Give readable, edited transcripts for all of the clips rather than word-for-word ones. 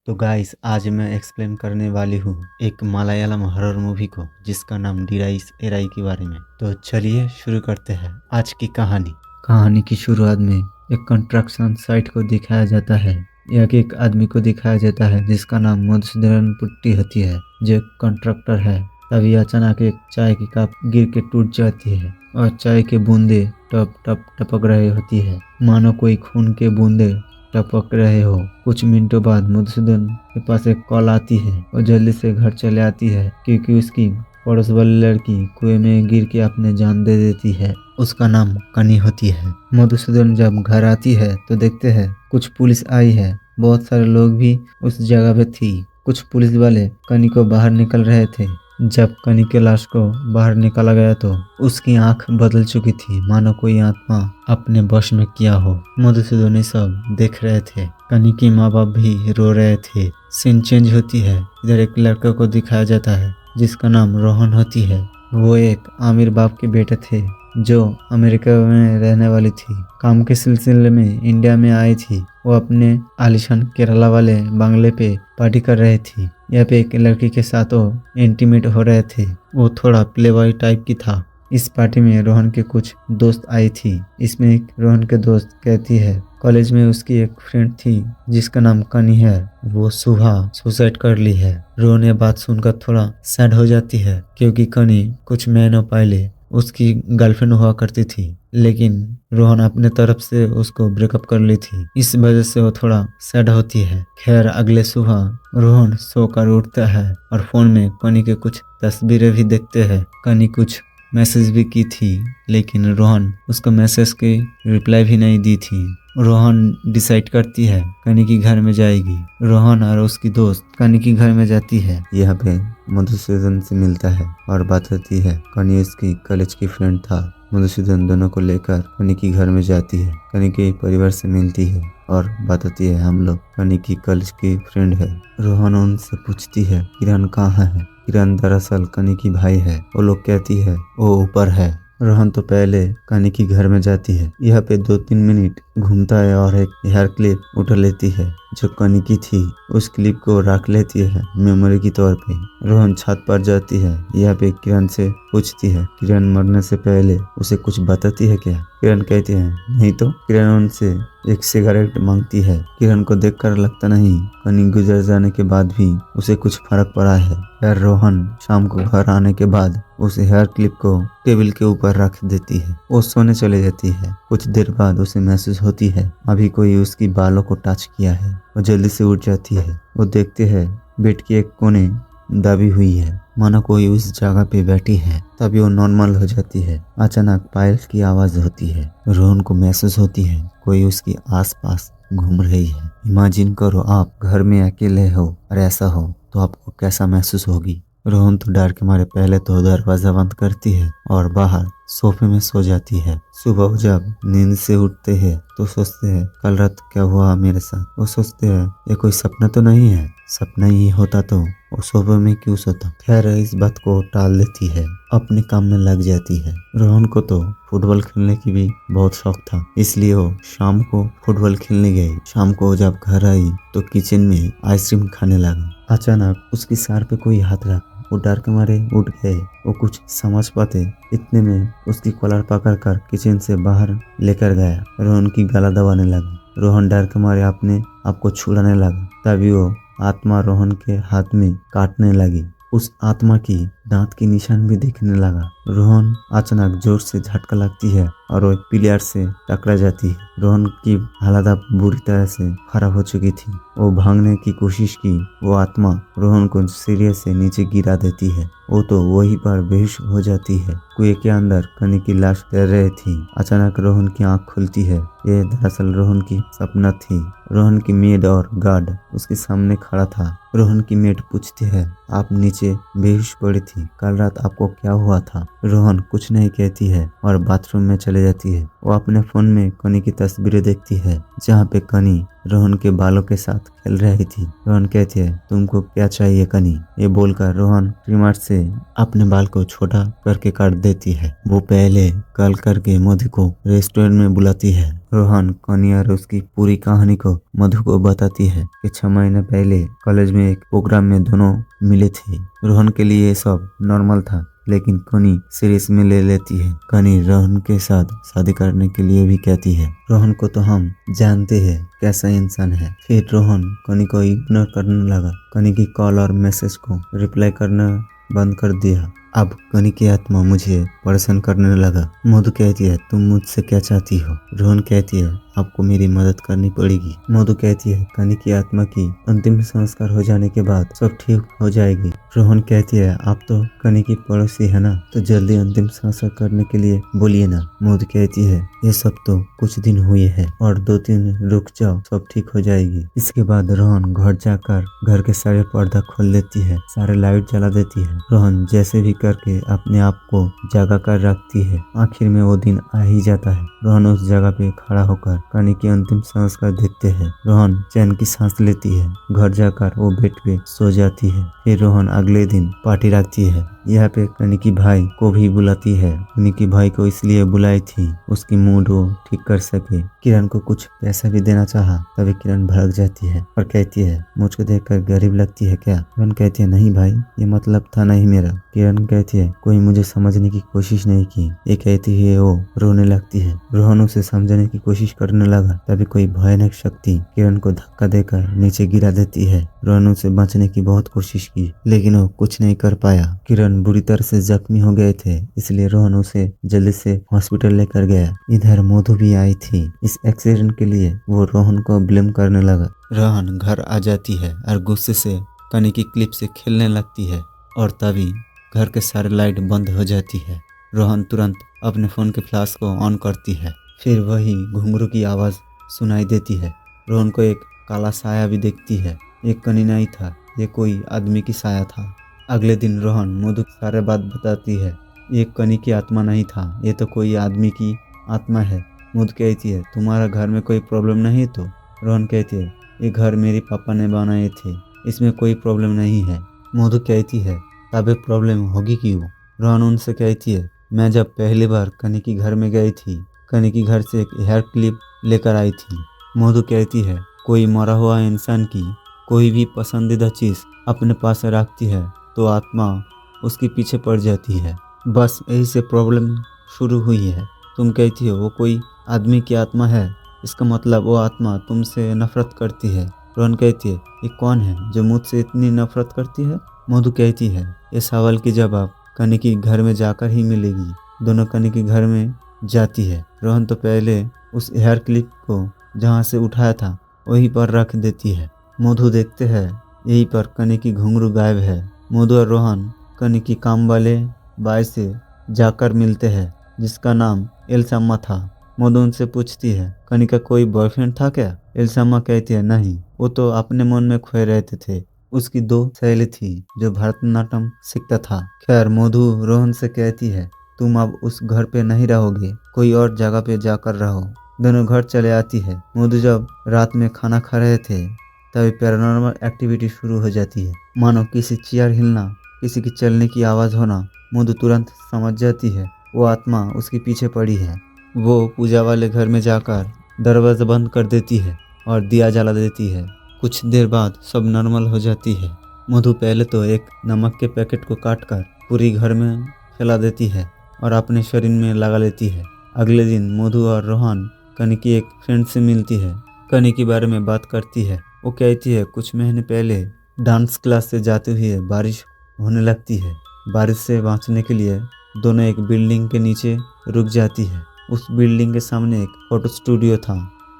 तो गाइस आज मैं एक्सप्लेन करने वाली हूँ एक मलयालम हॉरर मूवी को जिसका नाम डीराइस एराई के बारे में। तो चलिए शुरू करते हैं आज की कहानी की शुरुआत में एक कंस्ट्रक्शन साइट को दिखाया जाता है। यह एक आदमी को दिखाया जाता है जिसका नाम मधुसूदन पुट्टी होती है, जो एक कंट्रैक्टर है। तभी अचानक एक चाय की कप गिर के टूट जाती है और चाय के बूंदे टप टप टपक रही होती है, मानो कोई खून के बूंदे टपक रहे हो। कुछ मिनटों बाद मधुसूदन के पास एक कॉल आती है। वो जल्दी से घर चले आती है क्योंकि उसकी पड़ोस वाली लड़की कुएं में गिर के अपने जान दे देती है। उसका नाम कनी होती है। मधुसूदन जब घर आती है तो देखते हैं कुछ पुलिस आई है। बहुत सारे लोग भी उस जगह पे थी। कुछ पुलिस वाले कनी को बाहर निकल रहे थे। जब कनी के लाश को बाहर निकाला गया तो उसकी आंख बदल चुकी थी, मानो कोई आत्मा अपने वश में किया हो। मधुसूदन सब देख रहे थे। कनी के माँ बाप भी रो रहे थे। सीन चेंज होती है। इधर एक लड़के को दिखाया जाता है जिसका नाम रोहन होती है। वो एक आमिर बाप के बेटे थे जो अमेरिका में रहने वाली थी। काम के सिलसिले में इंडिया में आई थी। वो अपने आलिशान केरला वाले बंगले पे पार्टी कर रही थी। यहाँ पे एक लड़की के साथ वो इंटीमेट हो रहे थे। वो थोड़ा प्लेबॉय टाइप की था। इस पार्टी में रोहन के कुछ दोस्त आई थी। इसमें एक रोहन के दोस्त कहती है कॉलेज में उसकी एक फ्रेंड थी जिसका नाम कनी है, वो सुबह सुसाइड कर ली है। रोहन ये बात सुनकर थोड़ा सैड हो जाती है क्योंकि कनी कुछ महीनों पहले उसकी गर्लफ्रेंड हुआ करती थी, लेकिन रोहन अपने तरफ से उसको ब्रेकअप कर ली थी। इस वजह से वो थोड़ा सैड होती है। खैर अगले सुबह रोहन सोकर उठता है और फोन में कनी के कुछ तस्वीरें भी देखते हैं। कनी कुछ मैसेज भी की थी लेकिन रोहन उसको मैसेज की रिप्लाई भी नहीं दी थी। रोहन डिसाइड करती है कनी की घर में जाएगी। रोहन और उसकी दोस्त कनी की घर में जाती है। यहाँ पे मधुसूदन से मिलता है और बात होती है। कनी उसकी कॉलेज की फ्रेंड था। मधुसूदन दोनों को लेकर कनी की घर में जाती है। कनी के परिवार से मिलती है और बात होती है हम लोग कनी की कॉलेज की फ्रेंड है। रोहन उनसे पूछती है किरण कहाँ है। किरण दरअसल कनी की भाई है। वो लोग कहती है वो ऊपर है। रोहन तो पहले कनी की घर में जाती है। यहाँ पे 2-3 मिनट घूमता है और एक हेयर क्लिप उठा लेती है जो कनी की थी। उस क्लिप को रख लेती है मेमोरी के तौर पे। रोहन छत पर जाती है। यहाँ पे किरण से पूछती है किरण मरने से पहले उसे कुछ बताती है क्या। किरण कहती है नहीं तो। किरण उनसे एक सिगरेट मांगती है। किरण को देखकर लगता नहीं कनी गुजर जाने के बाद भी उसे कुछ फर्क पड़ा है। यार रोहन शाम को घर आने के बाद उस हेयर क्लिप को टेबल के ऊपर रख देती है। वो सोने चले जाती है। कुछ देर बाद उसे महसूस होती है अभी कोई उसकी बालों को टच किया है। वो जल्दी से उठ जाती है। वो देखते है बेड के एक कोने दबी हुई है, मानो कोई उस जगह पे बैठी है। तभी वो नॉर्मल हो जाती है। अचानक पायल की आवाज होती है। रोहन को महसूस होती है कोई उसके आसपास घूम रही है। इमेजिन करो आप घर में अकेले हो और ऐसा हो तो आपको कैसा महसूस होगी। रोहन तो डर के मारे पहले तो दरवाजा बंद करती है और बाहर सोफे में सो जाती है। सुबह जब नींद से उठते हैं तो सोचते हैं कल रात क्या हुआ मेरे साथ। वो सोचते हैं ये कोई सपना तो नहीं है। सपना ही होता तो वो सोफे में क्यों सोता। खैर इस बात को टाल देती है, अपने काम में लग जाती है। रोहन को तो फुटबॉल खेलने की भी बहुत शौक था, इसलिए वो शाम को फुटबॉल खेलने गई। शाम को जब घर आई तो किचन में आइसक्रीम खाने लगा। अचानक उसकी सर पे कोई हाथ रखा। वो डर के मारे उठ गए। वो कुछ समझ पाते इतने में उसकी कॉलर पकड़कर किचन से बाहर लेकर गया। रोहन की गला दबाने लगा। रोहन डर के मारे अपने आप को छुड़ाने लगा। तभी वो आत्मा रोहन के हाथ में काटने लगी। उस आत्मा की दांत की निशान भी दिखने लगा। रोहन अचानक जोर से झटका लगती है और वो पिलर से टकरा जाती है। रोहन की हालत अब बुरी तरह से खराब हो चुकी थी। वो भागने की कोशिश की। वो आत्मा रोहन को सीढ़ी से नीचे गिरा देती है। वो तो वहीं पर बेहोश हो जाती है। कुएं के अंदर कनी की लाश तैर रही थी। अचानक रोहन की आंख खुलती है। ये दरअसल रोहन की सपना थी। रोहन की मेड और गार्ड उसके सामने खड़ा था। रोहन की मेड पूछती है आप नीचे बेहोश पड़ी थी, कल रात आपको क्या हुआ था। रोहन कुछ नहीं कहती है और बाथरूम में चले जाती है। वो अपने फोन में कनी की तस्वीरें देखती है जहाँ पे कनी रोहन के बालों के साथ खेल रही थी। रोहन कहती है, तुमको क्या चाहिए कनी? ये बोलकर रोहन ट्रिमर से अपने बाल को छोटा करके काट देती है। वो पहले कॉल करके मधु को रेस्टोरेंट में बुलाती है। रोहन कनी और उसकी पूरी कहानी को मधु को बताती है कि 6 महीने पहले कॉलेज में एक प्रोग्राम में दोनों मिले थे। रोहन के लिए ये सब नॉर्मल था, लेकिन कनी सीरियस में ले लेती है। कनी रोहन के साथ शादी करने के लिए भी कहती है। रोहन को तो हम जानते हैं कैसा इंसान है। फिर रोहन कनी को इग्नोर करने लगा। कनी की कॉल और मैसेज को रिप्लाई करना बंद कर दिया। अब कनी की आत्मा मुझे परेशान करने लगा। मधु कहती है, तुम मुझसे क्या चाहती हो? रोहन कहती है, आपको मेरी मदद करनी पड़ेगी। मधु कहती है, कनी की आत्मा की अंतिम संस्कार हो जाने के बाद सब ठीक हो जाएगी। रोहन कहती है, आप तो कनी की पड़ोसी है ना, तो जल्दी अंतिम संस्कार करने के लिए बोलिए ना। मधु कहती है, ये सब तो कुछ दिन हुए हैं और 2-3 दिन रुक जाओ, सब ठीक हो जाएगी। इसके बाद रोहन घर जाकर घर के सारे पर्दा खोल देती है, सारे लाइट जला देती है। रोहन जैसे भी करके अपने आप को जगा कर रखती है। आखिर में वो दिन आ ही जाता है। रोहन उस जगह पे खड़ा होकर कनी की अंतिम संस्कार देखते हैं। रोहन चैन की सांस लेती है। घर जाकर वो बेड पे सो जाती है। फिर रोहन अगले दिन पार्टी रखती है। यहाँ पे कनी की भाई को भी बुलाती है। कनी की भाई को इसलिए बुलाई थी उसकी मूड वो ठीक कर सके। किरण को कुछ पैसा भी देना चाहा, तभी किरण भड़क जाती है और कहती है, मुझको देखकर गरीब लगती है क्या? रोहन कहती है, नहीं भाई, ये मतलब था नहीं मेरा। किरण कहती है, कोई मुझे समझने की कोशिश नहीं की। ये कहती है वो रोने लगती है। रोहन उसे समझने की कोशिश करने लगा, तभी कोई भयानक शक्ति किरण को धक्का देकर नीचे गिरा देती है। रोहन उसे बचने की बहुत कोशिश की, लेकिन वो कुछ नहीं कर पाया। किरण बुरी तरह से जख्मी हो गए थे, इसलिए रोहन उसे जल्दी से हॉस्पिटल लेकर गया। इधर मधु भी आई थी। इस एक्सीडेंट के लिए वो रोहन को ब्लेम करने लगा। रोहन घर आ जाती है और गुस्से से कनी की क्लिप से खेलने लगती है और तभी घर के सारे लाइट बंद हो जाती है। रोहन तुरंत अपने फोन के फ्लैश को ऑन करती है। फिर वही घुंघरू की आवाज सुनाई देती है। रोहन को एक काला साया भी दिखती है। ये कनी नहीं था, ये कोई आदमी की साया था। अगले दिन रोहन मधु सारे बात बताती है। ये कनी की आत्मा नहीं था, ये तो कोई आदमी की आत्मा है। मधु कहती है, तुम्हारा घर में कोई प्रॉब्लम नहीं तो? रोहन कहती है, ये घर मेरे पापा ने बनाए थे, इसमें कोई प्रॉब्लम नहीं है। मधु कहती है, तब प्रॉब्लम होगी क्यों? रोहन उनसे कहती है, मैं जब पहली बार कनी की घर में गई थी, कनी की घर से एक हेयर क्लिप लेकर आई थी। मधु कहती है, कोई मरा हुआ इंसान की कोई भी पसंदीदा चीज़ अपने पास रखती है तो आत्मा उसके पीछे पड़ जाती है। बस यही से प्रॉब्लम शुरू हुई है। तुम कहती हो वो कोई आदमी की आत्मा है, इसका मतलब वो आत्मा तुमसे नफरत करती है। रोहन कहती है, ये कौन है जो मुझसे इतनी नफरत करती है? मधु कहती है, ये सवाल की जवाब कनी की घर में जाकर ही मिलेगी। दोनों कनी के घर में जाती है। रोहन तो पहले उस हेयर क्लिप को जहाँ से उठाया था वहीं पर रख देती है। मधु देखते हैं यहीं पर कनी की घुंघरू गायब है। मधु और रोहन कनी की काम वाले बाई से जाकर मिलते हैं, जिसका नाम एलसामा था। मधु उनसे पूछती है, कनी का कोई बॉयफ्रेंड था क्या? एलसामा कहती है, नहीं, वो तो अपने मन में खोए रहते थे। उसकी 2 सहेली थी जो भरतनाट्यम सीखता था। खैर, मधु रोहन से कहती है, तुम अब उस घर पे नहीं रहोगे, कोई और जगह पे जाकर रहो। दोनों घर चले आती है। मधु जब रात में खाना खा रहे थे तभी पैरानॉर्मल एक्टिविटी शुरू हो जाती है। मानो किसी चेयर हिलना, किसी की चलने की आवाज़ होना। मधु तुरंत समझ जाती है वो आत्मा उसके पीछे पड़ी है। वो पूजा वाले घर में जाकर दरवाजा बंद कर देती है और दिया जला देती है। कुछ देर बाद सब नॉर्मल हो जाती है। मधु पहले तो एक नमक के पैकेट को काटकर पूरी घर में फैला देती है और अपने शरीर में लगा लेती है। अगले दिन मधु और रोहन कनी की एक फ्रेंड से मिलती है। कनी के बारे में बात करती है। वो कहती है, कुछ महीने पहले डांस क्लास से जाते हुए बारिश होने लगती है। बारिश से बचने के लिए दोनों एक बिल्डिंग के नीचे रुक जाती है। उस बिल्डिंग के सामने एक फोटो स्टूडियो था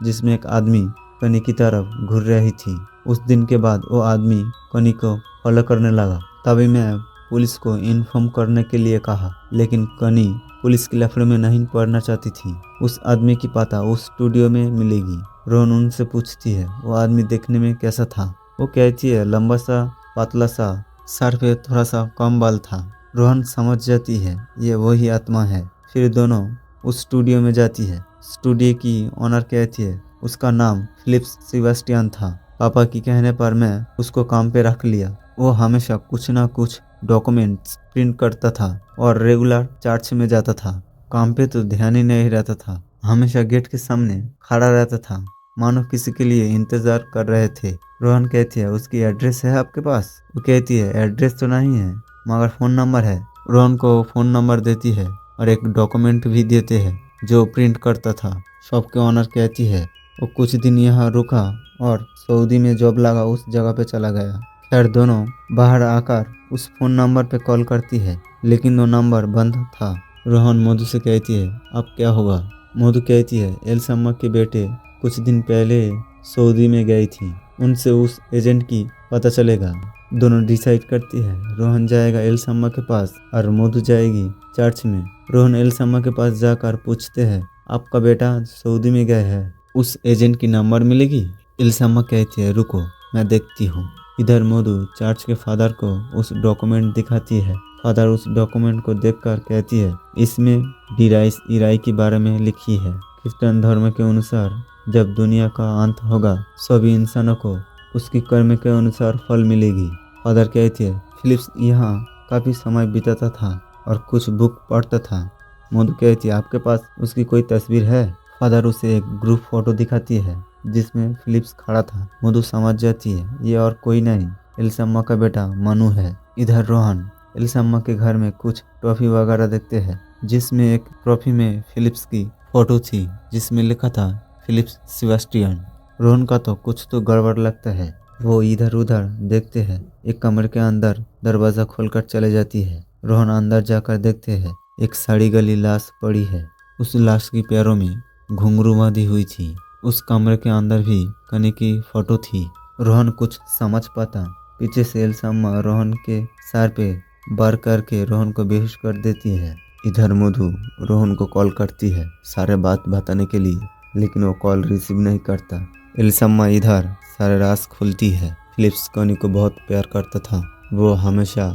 जिसमें एक आदमी कनी की तरफ घूर रही थी। उस दिन के बाद वो आदमी कनी को फॉलो करने लगा। तभी मैं पुलिस को इन्फॉर्म करने के लिए कहा, लेकिन कनी पुलिस के लफड़े में नहीं पड़ना चाहती थी। उस आदमी की पता उस स्टूडियो में मिलेगी। रोहन उनसे पूछती है, वो आदमी देखने में कैसा था? वो कहती है, लंबा सा, पतला सा, सर पे थोड़ा सा कम बाल था। रोहन समझ जाती है ये वही आत्मा है। फिर दोनों उस स्टूडियो में जाती है। स्टूडियो की ओनर कहती है, उसका नाम फिलिप्स सेबास्टियन था। पापा की कहने पर मैं उसको काम पे रख लिया। वो हमेशा कुछ ना कुछ डॉक्यूमेंट्स प्रिंट करता था और रेगुलर चर्च में जाता था। काम पे तो ध्यान ही नहीं रहता था, हमेशा गेट के सामने खड़ा रहता था, मानो किसी के लिए इंतजार कर रहे थे। रोहन कहती है, उसकी एड्रेस है आपके पास? वो कहती है, एड्रेस तो नहीं है मगर फ़ोन नंबर है। रोहन को फ़ोन नंबर देती है और एक डॉक्यूमेंट भी देते हैं जो प्रिंट करता था। शॉप के ऑनर कहती है, वो कुछ दिन यहाँ रुका और सऊदी में जॉब लगा उस जगह पे चला गया। खैर दोनों बाहर आकर उस फ़ोन नंबर पे कॉल करती है, लेकिन वो नंबर बंद था। रोहन मधु से कहती है, अब क्या होगा? मधु कहती है, एलसम्मा के बेटे कुछ दिन पहले सऊदी में गई थी, उनसे उस एजेंट की पता चलेगा। दोनों डिसाइड करती है, रोहन जाएगा एलसम्मा के पास और मधु जाएगी चर्च में। रोहन एलसम्मा के पास जाकर पूछते हैं, आपका बेटा सऊदी में गया है, उस एजेंट की नंबर मिलेगी? एलसम्मा कहती है, रुको मैं देखती हूँ। इधर मधु चर्च के फादर को उस डॉक्यूमेंट दिखाती है। फादर उस डॉक्यूमेंट को देखकर कहती है, इसमें डिराइस इराई के बारे में लिखी है। क्रिश्चियन धर्म के अनुसार जब दुनिया का अंत होगा सभी इंसानों को उसकी कर्म के अनुसार फल मिलेगी। फादर कहती है, फिलिप्स यहाँ काफ़ी समय बिताता था और कुछ बुक पढ़ता था। मधु कहती है, आपके पास उसकी कोई तस्वीर है? फादर उसे एक ग्रुप फोटो दिखाती है जिसमें फिलिप्स खड़ा था। मधु समझ जाती है, ये और कोई नहीं, एलसम्मा का बेटा मनु है। इधर रोहन एलसम्मा के घर में कुछ ट्रॉफी वगैरह देखते हैं, जिसमें एक ट्रॉफी में फिलिप्स की फोटो थी जिसमें लिखा था फिलिप्स सेबास्टियन। रोहन का तो कुछ तो गड़बड़ लगता है। वो इधर उधर देखते हैं। एक कमरे के अंदर दरवाजा खोलकर चले जाती है। रोहन अंदर जाकर देखते हैं, एक सड़ी गली लाश पड़ी है। उस लाश की पैरों में घुंघरू बांधी हुई थी। उस कमरे के अंदर भी कनी की फोटो थी। रोहन कुछ समझ पाता, पीछे से एलसम्मा रोहन के सर पे वार करके रोहन को बेहोश कर देती है। इधर मधु रोहन को कॉल करती है सारे बात बताने के लिए, लेकिन वो कॉल रिसीव नहीं करता। एलसम्मा इधर सारे राज खुलती है। फिलिप्स कनी को बहुत प्यार करता था। वो हमेशा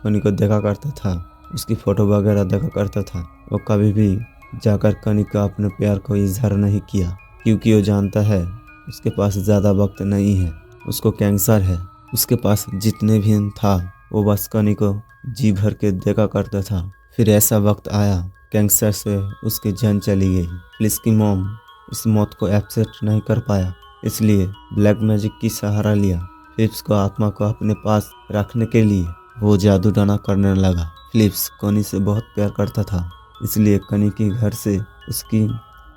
कनी को देखा करता था, उसकी फ़ोटो वगैरह देखा करता था। वो कभी भी जाकर कनी का अपने प्यार को इजहार नहीं किया, क्योंकि वो जानता है उसके पास ज़्यादा वक्त नहीं है, उसको कैंसर है। उसके पास जितने भी था वो बस कनी को जी भर के देखा करता था। फिर ऐसा वक्त आया, कैंसर से उसकी जान चली गई। फिलिप्स की मॉम इस मौत को एक्सेप्ट नहीं कर पाया, इसलिए ब्लैक मैजिक की सहारा लिया। फिलिप्स को आत्मा को अपने पास रखने के लिए वो जादू टोना करने लगा। फिलिप्स कनी से बहुत प्यार करता था, इसलिए कनी के घर से उसकी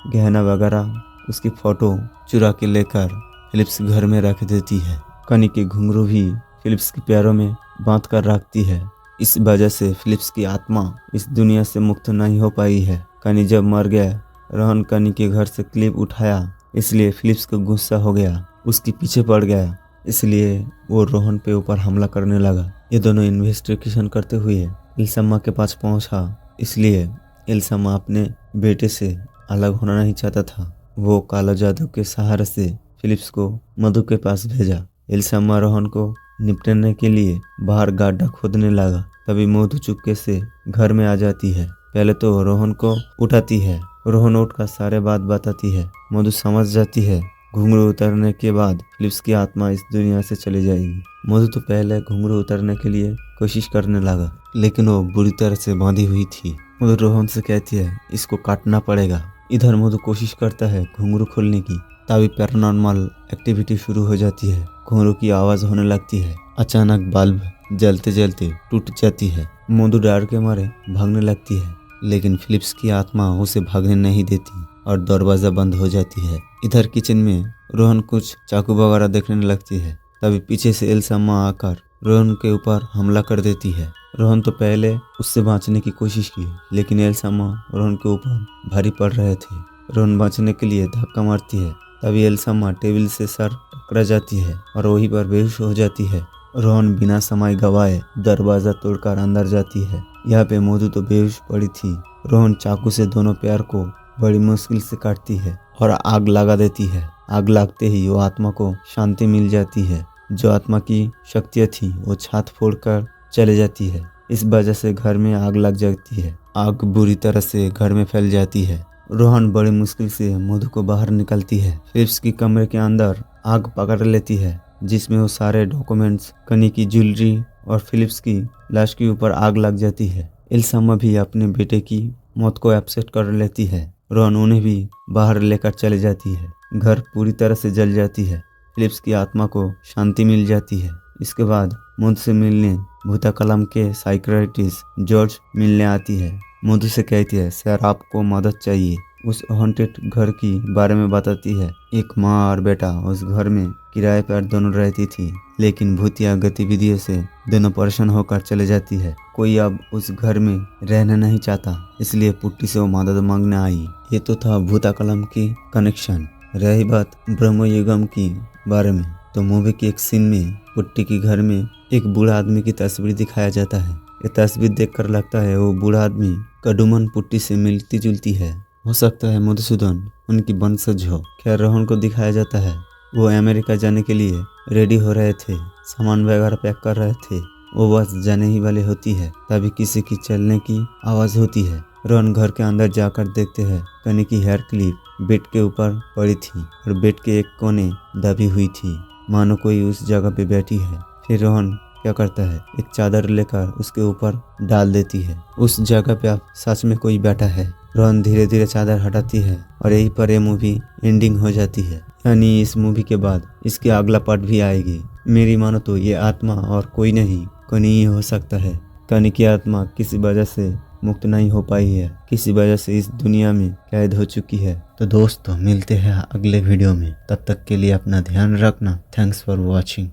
गहना वगैरह, उसकी फ़ोटो चुरा के लेकर फिलिप्स घर में रख देती है। कनी के घुंघरू भी फिलिप्स के पैरों में बांध कर रखती है। इस वजह से फिलिप्स की आत्मा इस दुनिया से मुक्त नहीं हो पाई है। कनी जब मर गया, रोहन कनी के घर से क्लिप उठाया, इसलिए फिलिप्स को गुस्सा हो गया, उसके पीछे पड़ गया, इसलिए वो रोहन पे ऊपर हमला करने लगा। ये दोनों इन्वेस्टिगेशन करते हुए एलसम्मा के पास पहुंचा, इसलिए एलसम्मा अपने बेटे से अलग होना नहीं चाहता था। वो काला जादू के सहारे से फिलिप्स को मधु के पास भेजा। एलसम्मा रोहन को निपटने के लिए बाहर गड्ढा खोदने लगा। तभी मधु चुपके से घर में आ जाती है। पहले तो रोहन को उठाती है। रोहन उठकर सारे बात बताती है। मधु समझ जाती है घुंघरू उतरने के बाद फिलिप्स की आत्मा इस दुनिया से चली जाएगी। मधु तो पहले घुंघरू उतरने के लिए कोशिश करने लगा, लेकिन वो बुरी तरह से बांधी हुई थी। मधु रोहन से कहती है, इसको काटना पड़ेगा। इधर मधु कोशिश करता है घुंघरू खोलने की, तभी पैरानॉर्मल एक्टिविटी शुरू हो जाती है। घुंघरू की आवाज़ होने लगती है। अचानक बल्ब जलते जलते टूट जाती है। मधु डर के मारे भागने लगती है, लेकिन फिलिप्स की आत्मा उसे भागने नहीं देती और दरवाज़ा बंद हो जाती है। इधर किचन में रोहन कुछ चाकू वगैरह देखने लगती है। तभी पीछे से एलसम्मा आकर रोहन के ऊपर हमला कर देती है। रोहन तो पहले उससे बचने की कोशिश की, लेकिन एलसम्मा रोहन के ऊपर भारी पड़ रहे थे। रोहन बचने के लिए धक्का मारती है। तभी एलसम्मा टेबल से सर टकरा जाती है और वहीं पर बेहोश हो जाती है। रोहन बिना समय गवाए दरवाज़ा तोड़कर अंदर जाती है। यहाँ पे मधु तो बेहोश पड़ी थी। रोहन चाकू से दोनों पैर को बड़ी मुश्किल से काटती है और आग लगा देती है। आग लगते ही वो आत्मा को शांति मिल जाती है। जो आत्मा की शक्तियाँ थी वो छत फोड़कर चले जाती है। इस वजह से घर में आग लग जाती है। आग बुरी तरह से घर में फैल जाती है रोहन बड़ी मुश्किल से मधु को बाहर निकलती है। फिलिप्स की कमरे के अंदर आग पकड़ लेती है जिसमें वो सारे डॉक्यूमेंट्स, कनी की ज्वेलरी और फिलिप्स की लाश के ऊपर आग लग जाती है। इल्सा भी अपने बेटे की मौत को एक्सेप्ट कर लेती है। रोहन उन्हें भी बाहर लेकर चले जाती है। घर पूरी तरह से जल जाती है। फिलिप्स की आत्मा को शांति मिल जाती है। इसके बाद मधु से मिलने भूताकलम के साइकियाट्रिस्ट जॉर्ज मिलने आती है। मधु से कहती है सर आपको मदद चाहिए। उस हॉन्टेड घर की बारे में बताती है। एक माँ और बेटा उस घर में किराए पर दोनों रहती थी, लेकिन भूतिया गतिविधियों से दोनों परेशान होकर चले जाती है। कोई अब उस घर में रहना नहीं चाहता, इसलिए पुट्टी से वो मदद मांगने आई। ये तो था भूताकलम की कनेक्शन। रही बात ब्रह्मयुगम की बारे में, तो मूवी के एक सीन में पुट्टी के घर में एक बूढ़ा आदमी की तस्वीर दिखाया जाता है। ये तस्वीर देखकर लगता है वो बूढ़ा आदमी कडुमन पुट्टी से मिलती जुलती है। हो सकता है मधुसूदन उनकी वंशज हो। खैर रोहन को दिखाया जाता है वो अमेरिका जाने के लिए रेडी हो रहे थे, सामान वगैरह पैक कर रहे थे। वो बस जाने ही वाले होती है, तभी किसी की चलने की आवाज होती है। रोहन घर के अंदर जाकर देखते हैं कनी की हेयर क्लिप बेड के ऊपर पड़ी थी और बेड के एक कोने दबी हुई थी, मानो कोई उस जगह पे बैठी है। फिर रोहन क्या करता है, एक चादर लेकर उसके ऊपर डाल देती है। उस जगह पे अब सच में कोई बैठा है। रोहन धीरे धीरे चादर हटाती है और यहीं पर ये मूवी एंडिंग हो जाती है। यानी इस मूवी के बाद इसके अगला पार्ट भी आएगी। मेरी मानो तो ये आत्मा और कोई नहीं कनी ही हो सकता है। कनी की आत्मा किसी वजह से मुक्त नहीं हो पाई है, किसी वजह से इस दुनिया में कैद हो चुकी है। तो दोस्तों मिलते हैं अगले वीडियो में, तब तक के लिए अपना ध्यान रखना। Thanks for watching.